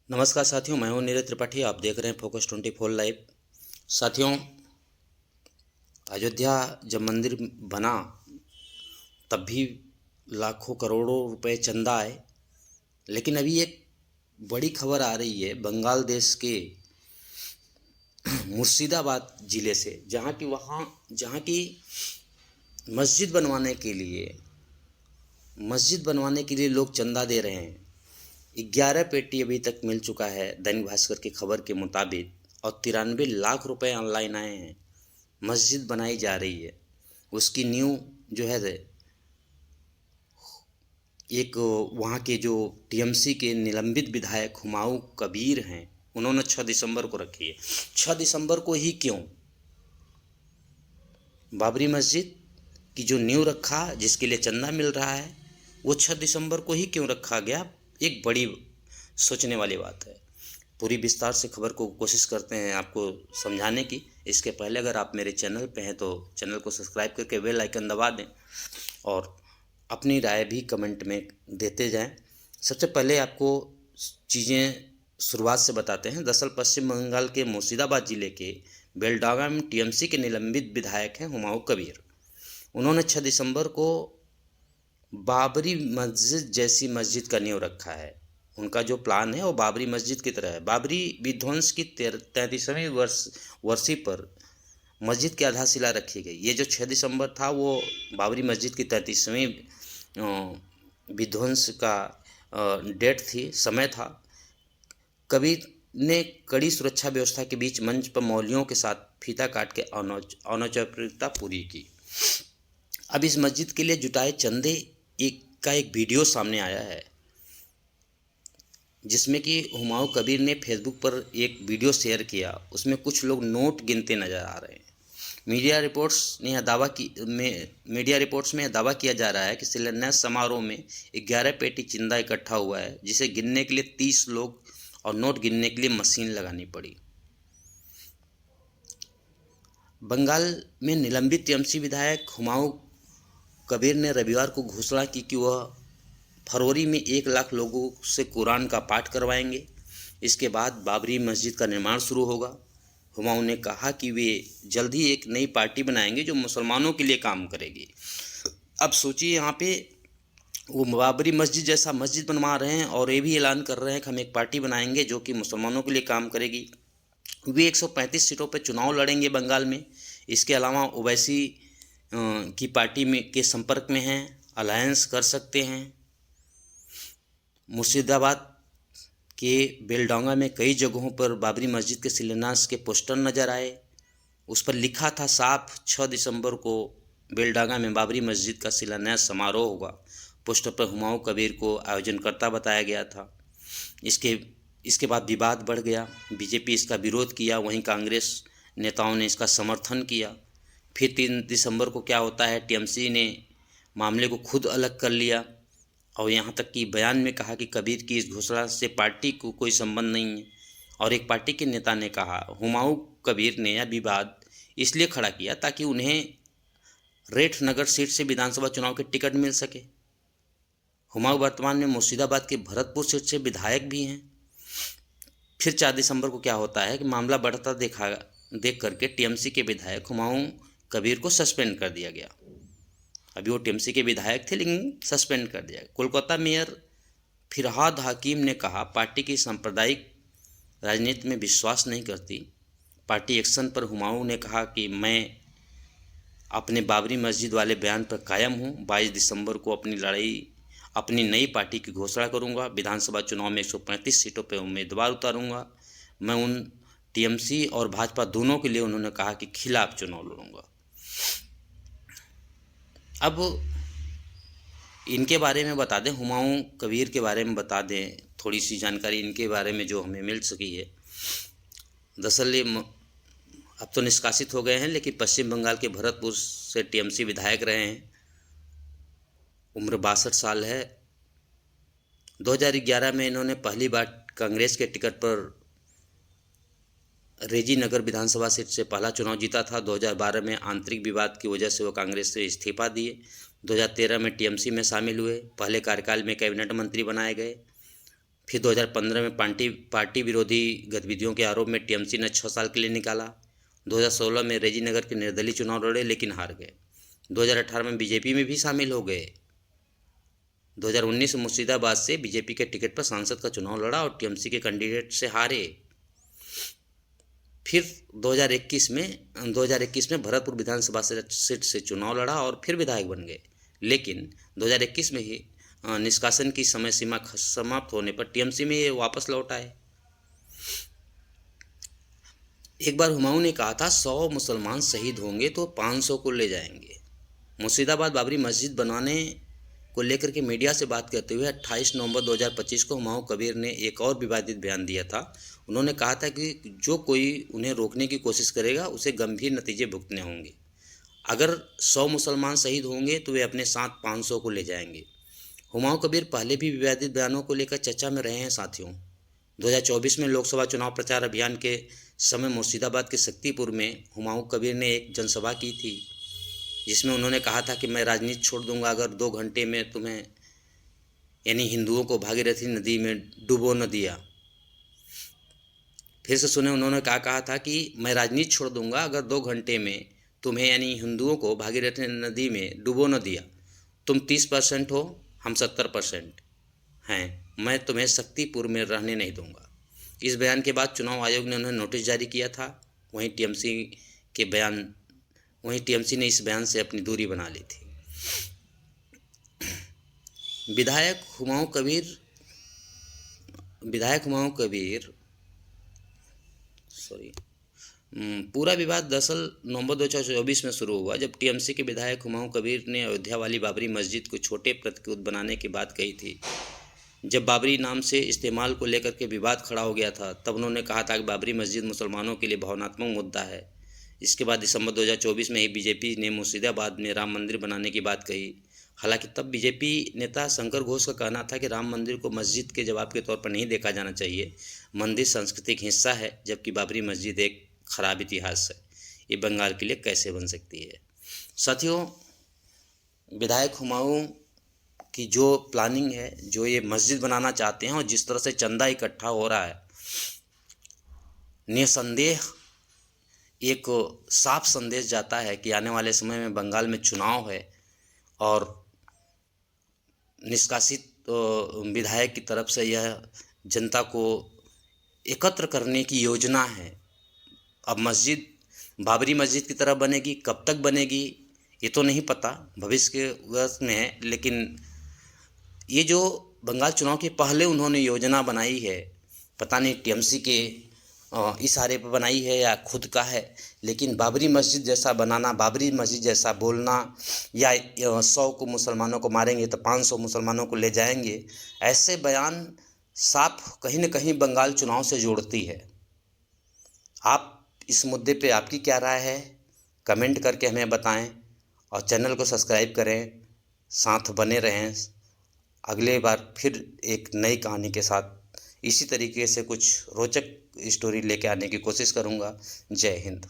नमस्कार साथियों, मैं हूं नीरज त्रिपाठी। आप देख रहे हैं फोकस 24 लाइव। साथियों, अयोध्या जब मंदिर बना तब भी लाखों करोड़ों रुपए चंदा आए, लेकिन अभी एक बड़ी खबर आ रही है बंगाल देश के मुर्शिदाबाद ज़िले से, जहाँ की मस्जिद बनवाने के लिए लोग चंदा दे रहे हैं। 11 पेटी अभी तक मिल चुका है दैनिक भास्कर की खबर के मुताबिक, और 93 लाख रुपए ऑनलाइन आए हैं। मस्जिद बनाई जा रही है, उसकी नींव जो है एक वहाँ के जो टीएमसी के निलंबित विधायक हुमायूं कबीर हैं, उन्होंने 6 दिसंबर को रखी है। 6 दिसंबर को ही क्यों? बाबरी मस्जिद की जो नींव रखा, जिसके लिए चंदा मिल रहा है, वो 6 दिसंबर को ही क्यों रखा गया? एक बड़ी सोचने वाली बात है। पूरी विस्तार से खबर को कोशिश करते हैं आपको समझाने की। इसके पहले अगर आप मेरे चैनल पे हैं तो चैनल को सब्सक्राइब करके बेल आइकन दबा दें और अपनी राय भी कमेंट में देते जाएं। सबसे पहले आपको चीज़ें शुरुआत से बताते हैं। दरअसल पश्चिम बंगाल के मुर्शिदाबाद ज़िले के बेलडागा में टीएमसी के निलंबित विधायक हैं हुमायूं कबीर। उन्होंने 6 दिसंबर को बाबरी मस्जिद जैसी मस्जिद का नींव रखा है। उनका जो प्लान है वो बाबरी मस्जिद की तरह है। बाबरी विध्वंस की 33वीं वर्षी पर मस्जिद की आधारशिला रखी गई। ये जो 6 दिसंबर था वो बाबरी मस्जिद की 33वीं विध्वंस का डेट थी, समय था। कबीर ने कड़ी सुरक्षा व्यवस्था के बीच मंच पर मौलवियों के साथ फीता काट के अनौपचारिकता पूरी की। अब इस मस्जिद के लिए जुटाए चंदे का एक वीडियो सामने आया है, जिसमें कि हुमायूं कबीर ने फेसबुक पर एक वीडियो शेयर किया। उसमें कुछ लोग नोट गिनते नजर आ रहे हैं। मीडिया रिपोर्ट्स में यह दावा किया जा रहा है कि शिलान्यास समारोह में 11 पेटी चंदा इकट्ठा हुआ है, जिसे गिनने के लिए 30 लोग और नोट गिनने के लिए मशीन लगानी पड़ी। बंगाल में निलंबित टीएमसी विधायक हुमायूं कबीर ने रविवार को घोषणा की कि वह फरवरी में 1 लाख लोगों से कुरान का पाठ करवाएंगे। इसके बाद बाबरी मस्जिद का निर्माण शुरू होगा। हुमायूं ने कहा कि वे जल्द ही एक नई पार्टी बनाएंगे जो मुसलमानों के लिए काम करेगी। अब सोचिए, यहाँ पे वो बाबरी मस्जिद जैसा मस्जिद बनवा रहे हैं और ये भी ऐलान कर रहे हैं कि हम एक पार्टी बनाएंगे जो कि मुसलमानों के लिए काम करेगी। वे 135 सीटों पर चुनाव लड़ेंगे बंगाल में। इसके अलावा ओवैसी की पार्टी में के संपर्क में हैं, अलायंस कर सकते हैं। मुर्शिदाबाद के बेलडांगा में कई जगहों पर बाबरी मस्जिद के शिलान्यास के पोस्टर नजर आए। उस पर लिखा था साफ, 6 दिसंबर को बेलडांगा में बाबरी मस्जिद का शिलान्यास समारोह होगा। पोस्टर पर हुमायूं कबीर को आयोजनकर्ता बताया गया था। इसके बाद विवाद बढ़ गया। बीजेपी इसका विरोध किया, वहीं कांग्रेस नेताओं ने इसका समर्थन किया। फिर 3 दिसंबर को क्या होता है, टीएमसी ने मामले को खुद अलग कर लिया और यहाँ तक कि बयान में कहा कि कबीर की इस घोषणा से पार्टी को कोई संबंध नहीं है। और एक पार्टी के नेता ने कहा, हुमायूं कबीर ने यह विवाद इसलिए खड़ा किया ताकि उन्हें रेठ नगर सीट से विधानसभा चुनाव के टिकट मिल सके। हुमायूं वर्तमान में मुर्शिदाबाद के भरतपुर सीट से विधायक भी हैं। फिर 4 दिसंबर को क्या होता है कि मामला बढ़ता देख करके टीएमसी के विधायक हुमायूं कबीर को सस्पेंड कर दिया गया। अभी वो टीएमसी के विधायक थे लेकिन सस्पेंड कर दिया। कोलकाता मेयर फिरहाद हकीम ने कहा, पार्टी की सांप्रदायिक राजनीति में विश्वास नहीं करती। पार्टी एक्शन पर हुमायूं ने कहा कि मैं अपने बाबरी मस्जिद वाले बयान पर कायम हूँ। 22 दिसंबर को अपनी नई पार्टी की घोषणा करूँगा। विधानसभा चुनाव में 135 सीटों पर उम्मीदवार उतारूँगा। मैं उन टीएमसी और भाजपा दोनों के लिए, उन्होंने कहा कि खिलाफ चुनाव लड़ूंगा। अब इनके बारे में बता दें, हुमायूं कबीर के बारे में बता दें थोड़ी सी जानकारी इनके बारे में जो हमें मिल सकी है। दरअसल ये अब तो निष्कासित हो गए हैं, लेकिन पश्चिम बंगाल के भरतपुर से टीएमसी विधायक रहे हैं। उम्र 62 साल है। 2011 में इन्होंने पहली बार कांग्रेस के टिकट पर रेजी नगर विधानसभा सीट से पहला चुनाव जीता था। 2012 में आंतरिक विवाद की वजह से वो कांग्रेस से इस्तीफा दिए। 2013 में टीएमसी में शामिल हुए। पहले कार्यकाल में कैबिनेट मंत्री बनाए गए। फिर 2015 में पार्टी विरोधी गतिविधियों के आरोप में टीएमसी ने 6 साल के लिए निकाला। 2016 में रेजीनगर के निर्दलीय चुनाव लड़े लेकिन हार गए। 2018 में बीजेपी में भी शामिल हो गए। 2019 में मुर्शिदाबाद से बीजेपी के टिकट पर सांसद का चुनाव लड़ा और टीएमसी के कैंडिडेट से हारे। फिर 2021 में भरतपुर विधानसभा सीट से चुनाव लड़ा और फिर विधायक बन गए, लेकिन 2021 में ही निष्कासन की समय सीमा समाप्त होने पर टीएमसी में ये वापस लौट आए। एक बार हुमायूं ने कहा था 100 मुसलमान शहीद होंगे तो 500 को ले जाएंगे। मुर्शिदाबाद बाबरी मस्जिद बनाने को लेकर के मीडिया से बात करते हुए 28 नवंबर 2025 को हुमायूं कबीर ने एक और विवादित बयान दिया था। उन्होंने कहा था कि जो कोई उन्हें रोकने की कोशिश करेगा उसे गंभीर नतीजे भुगतने होंगे। अगर 100 मुसलमान शहीद होंगे तो वे अपने साथ 500 को ले जाएंगे। हुमायूं कबीर पहले भी विवादित बयानों को लेकर चर्चा में रहे हैं साथियों। 2024 में लोकसभा चुनाव प्रचार अभियान के समय मुर्शिदाबाद के शक्तिपुर में हुमायूं कबीर ने एक जनसभा की थी, जिसमें उन्होंने कहा था कि मैं राजनीति छोड़ दूंगा अगर 2 घंटे में तुम्हें यानी हिंदुओं को भागीरथी नदी में डुबो न दिया। फिर से सुने, उन्होंने क्या कहा था कि मैं राजनीति छोड़ दूंगा अगर 2 घंटे में तुम्हें यानी हिंदुओं को भागीरथी नदी में डुबो न दिया। तुम 30% हो, हम 70% हैं, मैं तुम्हें शक्तिपुर में रहने नहीं दूंगा। इस बयान के बाद चुनाव आयोग ने उन्हें नोटिस जारी किया था। वहीं टीएमसी ने इस बयान से अपनी दूरी बना ली थी। विधायक हुमायूं कबीर पूरा विवाद दरअसल नवंबर 2024 में शुरू हुआ, जब टीएमसी के विधायक हुमायूं कबीर ने अयोध्या वाली बाबरी मस्जिद को छोटे प्रतिकृत बनाने की बात कही थी। जब बाबरी नाम से इस्तेमाल को लेकर के विवाद खड़ा हो गया था, तब उन्होंने कहा था कि बाबरी मस्जिद मुसलमानों के लिए भावनात्मक मुद्दा है। इसके बाद दिसंबर 2024 में ही बीजेपी ने मुर्शिदाबाद में राम मंदिर बनाने की बात कही। हालांकि तब बीजेपी नेता शंकर घोष का कहना था कि राम मंदिर को मस्जिद के जवाब के तौर पर नहीं देखा जाना चाहिए, मंदिर सांस्कृतिक हिस्सा है, जबकि बाबरी मस्जिद एक खराब इतिहास है, ये बंगाल के लिए कैसे बन सकती है। साथियों, विधायक हुमायूं की जो प्लानिंग है, जो ये मस्जिद बनाना चाहते हैं और जिस तरह से चंदा इकट्ठा हो रहा है, निसंदेह एक साफ संदेश जाता है कि आने वाले समय में बंगाल में चुनाव है और निष्कासित विधायक की तरफ से यह जनता को एकत्र करने की योजना है। अब मस्जिद बाबरी मस्जिद की तरह बनेगी, कब तक बनेगी ये तो नहीं पता, भविष्य के वर्ष में है, लेकिन ये जो बंगाल चुनाव के पहले उन्होंने योजना बनाई है, पता नहीं टीएमसी के इशारे पर बनाई है या खुद का है, लेकिन बाबरी मस्जिद जैसा बनाना, बाबरी मस्जिद जैसा बोलना, या 100 को मुसलमानों को मारेंगे तो 500 मुसलमानों को ले जाएंगे, ऐसे बयान साफ कहीं न कहीं बंगाल चुनाव से जोड़ती है। आप इस मुद्दे पे आपकी क्या राय है, कमेंट करके हमें बताएं और चैनल को सब्सक्राइब करें, साथ बने रहें। अगले बार फिर एक नई कहानी के साथ इसी तरीके से कुछ रोचक स्टोरी लेके आने की कोशिश करूँगा। जय हिंद।